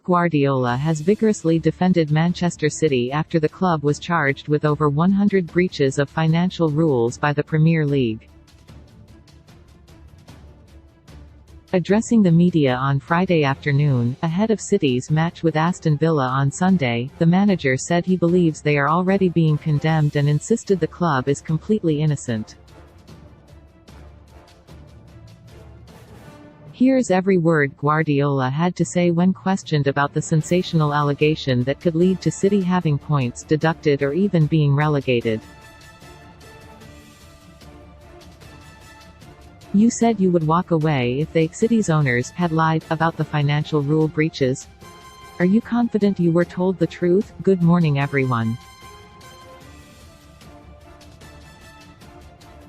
Guardiola has vigorously defended Manchester City after the club was charged with over 100 breaches of financial rules by the Premier League. Addressing the media on Friday afternoon, ahead of City's match with Aston Villa on Sunday, the manager said he believes they are already being condemned and insisted the club is completely innocent. Here's every word Guardiola had to say when questioned about the sensational allegation that could lead to City having points deducted or even being relegated. "You said you would walk away if City's owners had lied about the financial rule breaches. Are you confident you were told the truth? Good morning everyone.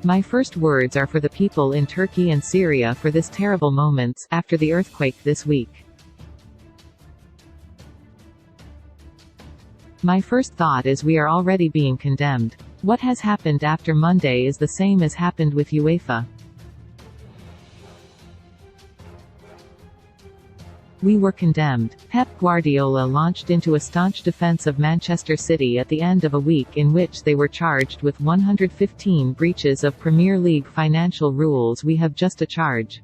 My first words are for the people in Turkey and Syria for this terrible moments after the earthquake this week. My first thought is we are already being condemned. What has happened after Monday is the same as happened with UEFA. We were condemned." Pep Guardiola launched into a staunch defense of Manchester City at the end of a week in which they were charged with 115 breaches of Premier League financial rules. "We have just a charge.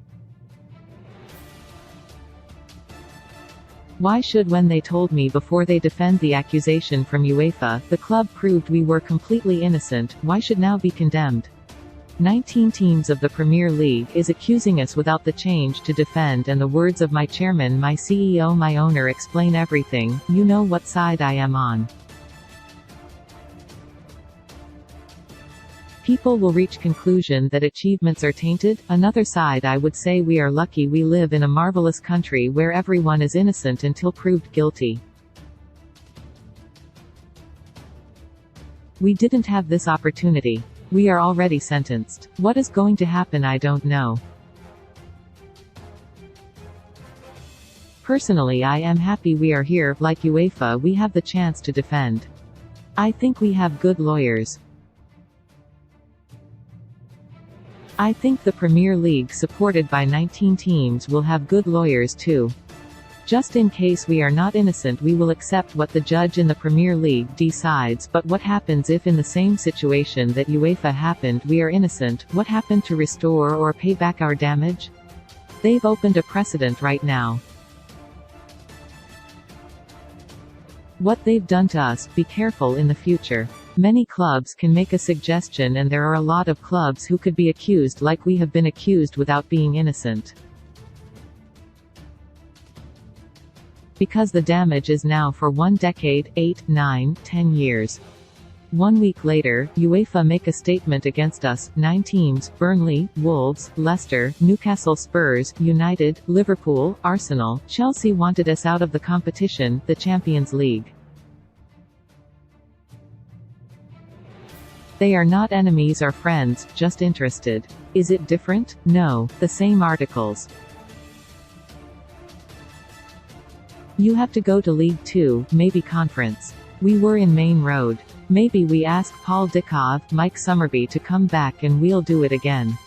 Why should when they told me before they defend the accusation from UEFA, the club proved we were completely innocent, why should now be condemned? 19 teams of the Premier League is accusing us without the change to defend, and the words of my chairman, my CEO, my owner explain everything. You know what side I am on. People will reach conclusion that achievements are tainted. Another side I would say we are lucky we live in a marvelous country where everyone is innocent until proved guilty. We didn't have this opportunity. We are already sentenced. What is going to happen I don't know. Personally I am happy we are here. Like UEFA we have the chance to defend. I think we have good lawyers. I think the Premier League supported by 19 teams will have good lawyers too. Just in case we are not innocent we will accept what the judge in the Premier League decides, but what happens if in the same situation that UEFA happened we are innocent? What happened to restore or pay back our damage? They've opened a precedent right now. What they've done to us, be careful in the future. Many clubs can make a suggestion and there are a lot of clubs who could be accused like we have been accused without being innocent. Because the damage is now for 1 decade, 8, 9, 10 years. 1 week later, UEFA make a statement against us, 9 teams, Burnley, Wolves, Leicester, Newcastle, Spurs, United, Liverpool, Arsenal, Chelsea wanted us out of the competition, the Champions League. They are not enemies or friends, just interested. Is it different? No, the same articles. You have to go to League 2, maybe Conference. We were in Main Road. Maybe we ask Paul Dikov, Mike Summerby to come back and we'll do it again.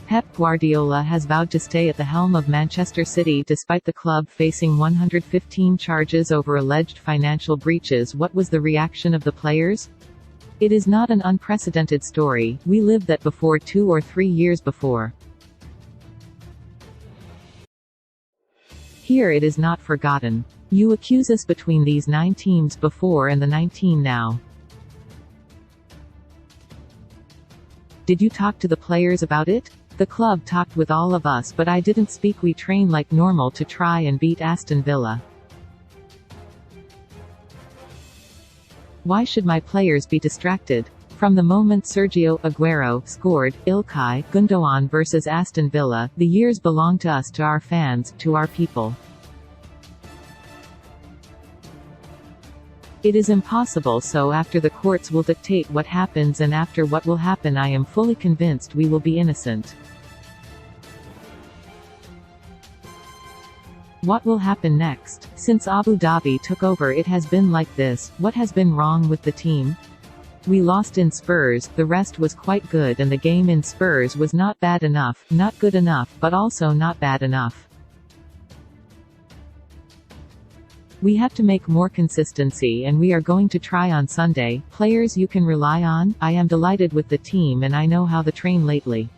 Pep Guardiola has vowed to stay at the helm of Manchester City despite the club facing 115 charges over alleged financial breaches. What was the reaction of the players? It is not an unprecedented story. We lived that before 2 or 3 years before. Here it is not forgotten. You accuse us between these 9 teams before and the 19 now. Did you talk to the players about it? The club talked with all of us but I didn't speak. We train like normal to try and beat Aston Villa. Why should my players be distracted? From the moment Sergio Aguero scored, Ilkay Gundogan versus Aston Villa, the years belong to us, to our fans, to our people. It is impossible, so after the courts will dictate what happens and after what will happen I am fully convinced we will be innocent. What will happen next? Since Abu Dhabi took over it has been like this. What has been wrong with the team? We lost in Spurs, the rest was quite good, and the game in Spurs was not bad enough, not good enough, but also not bad enough. We have to make more consistency, and we are going to try on Sunday. Players you can rely on. I am delighted with the team and I know how to train lately.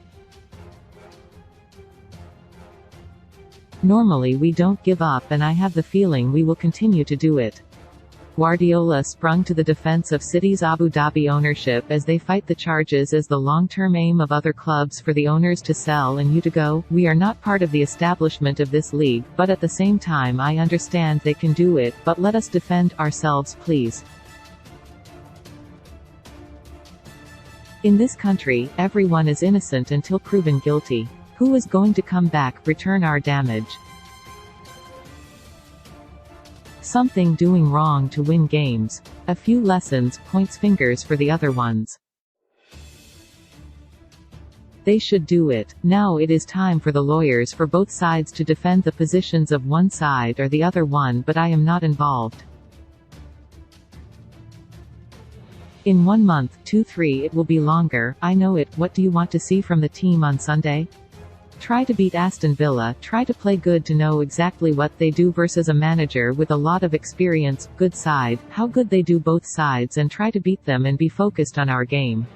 Normally we don't give up, and I have the feeling we will continue to do it. Guardiola sprung to the defense of City's Abu Dhabi ownership as they fight the charges as the long-term aim of other clubs for the owners to sell and you to go. We are not part of the establishment of this league, but at the same time I understand they can do it, but let us defend ourselves please. In this country, everyone is innocent until proven guilty. Who is going to come back, return our damage? Something doing wrong to win games. A few lessons, points fingers for the other ones. They should do it. Now it is time for the lawyers for both sides to defend the positions of one side or the other one, but I am not involved. In 1 month, 2-3 it will be longer, I know it. What do you want to see from the team on Sunday? Try to beat Aston Villa, try to play good to know exactly what they do versus a manager with a lot of experience, good side, how good they do both sides, and try to beat them and be focused on our game.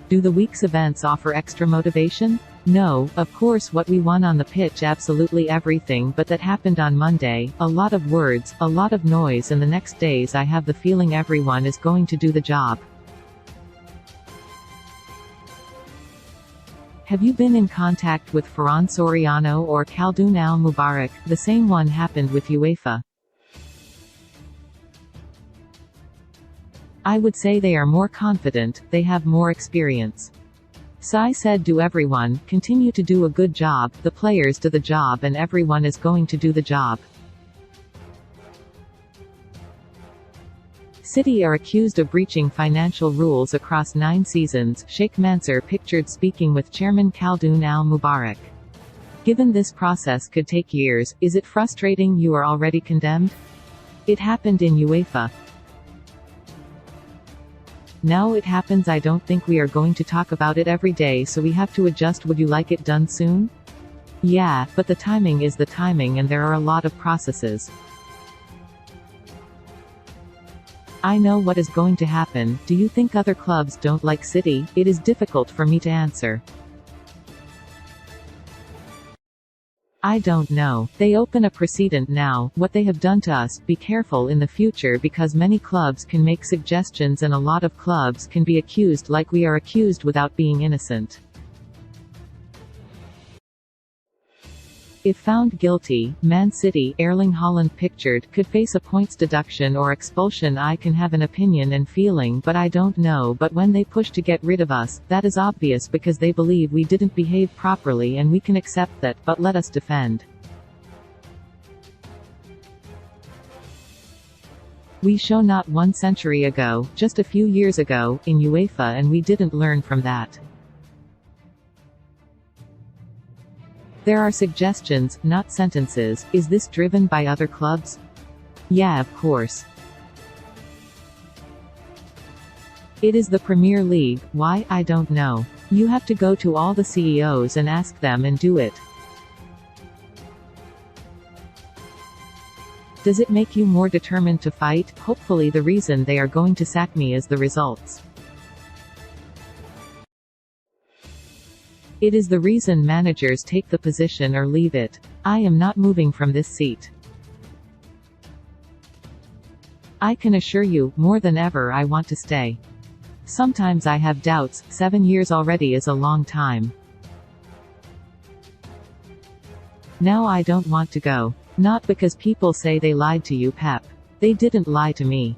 Do the week's events offer extra motivation? No, of course what we won on the pitch absolutely everything, but that happened on Monday, a lot of words, a lot of noise, and the next days I have the feeling everyone is going to do the job. Have you been in contact with Ferran Soriano or Khaldoun Al-Mubarak? The same one happened with UEFA. I would say they are more confident, they have more experience. Sai said do everyone, continue to do a good job, the players do the job and everyone is going to do the job. City are accused of breaching financial rules across 9 seasons, Sheikh Mansour pictured speaking with Chairman Khaldoun Al-Mubarak. Given this process could take years, is it frustrating you are already condemned? It happened in UEFA. Now it happens. I don't think we are going to talk about it every day, so we have to adjust. Would you like it done soon? Yeah, but the timing is the timing and there are a lot of processes. I know what is going to happen. Do you think other clubs don't like City? It is difficult for me to answer. I don't know. They open a precedent now. What they have done to us, be careful in the future because many clubs can make suggestions and a lot of clubs can be accused like we are accused without being innocent. If found guilty, Man City, Erling Haaland pictured, could face a points deduction or expulsion. I can have an opinion and feeling, but I don't know. But when they push to get rid of us, that is obvious because they believe we didn't behave properly and we can accept that, but let us defend. We show not 1 century ago, just a few years ago, in UEFA, and we didn't learn from that. There are suggestions, not sentences. Is this driven by other clubs? Yeah, of course. It is the Premier League. Why? I don't know. You have to go to all the CEOs and ask them and do it. Does it make you more determined to fight? Hopefully the reason they are going to sack me is the results. It is the reason managers take the position or leave it. I am not moving from this seat. I can assure you, more than ever I want to stay. Sometimes I have doubts. 7 years already is a long time. Now I don't want to go. Not because people say they lied to you, Pep. They didn't lie to me.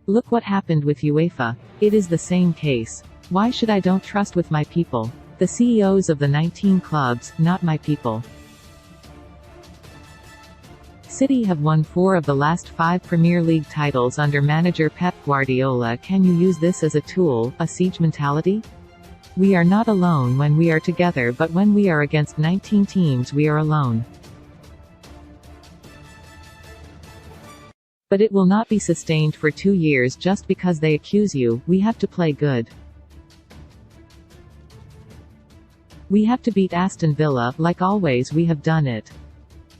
Look what happened with UEFA. It is the same case. Why should I don't trust with my people? The CEOs of the 19 clubs, not my people. City have won 4 of the last 5 Premier League titles under manager Pep Guardiola. Can you use this as a tool, a siege mentality? We are not alone when we are together, but when we are against 19 teams we are alone. But it will not be sustained for 2 years just because they accuse you. We have to play good. We have to beat Aston Villa, like always we have done it.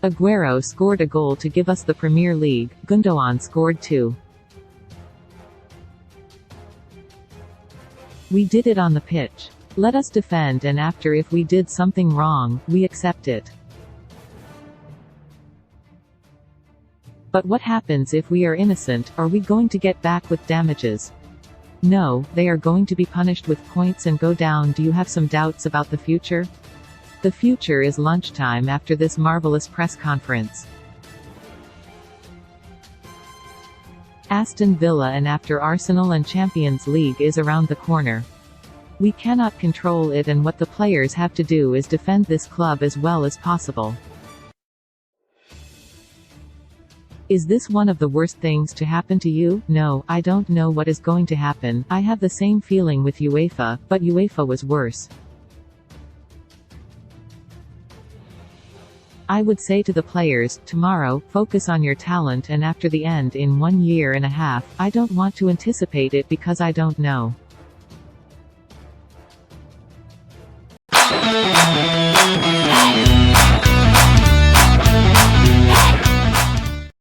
Aguero scored a goal to give us the Premier League, Gundogan scored 2. We did it on the pitch. Let us defend, and after, if we did something wrong, we accept it. But what happens if we are innocent? Are we going to get back with damages? No, they are going to be punished with points and go down. Do you have some doubts about the future? The future is lunchtime after this marvelous press conference. Aston Villa, and after Arsenal, and Champions League is around the corner. We cannot control it, and what the players have to do is defend this club as well as possible. Is this one of the worst things to happen to you? No, I don't know what is going to happen. I have the same feeling with UEFA, but UEFA was worse. I would say to the players, tomorrow, focus on your talent, and after the end in 1 year and a half, I don't want to anticipate it because I don't know.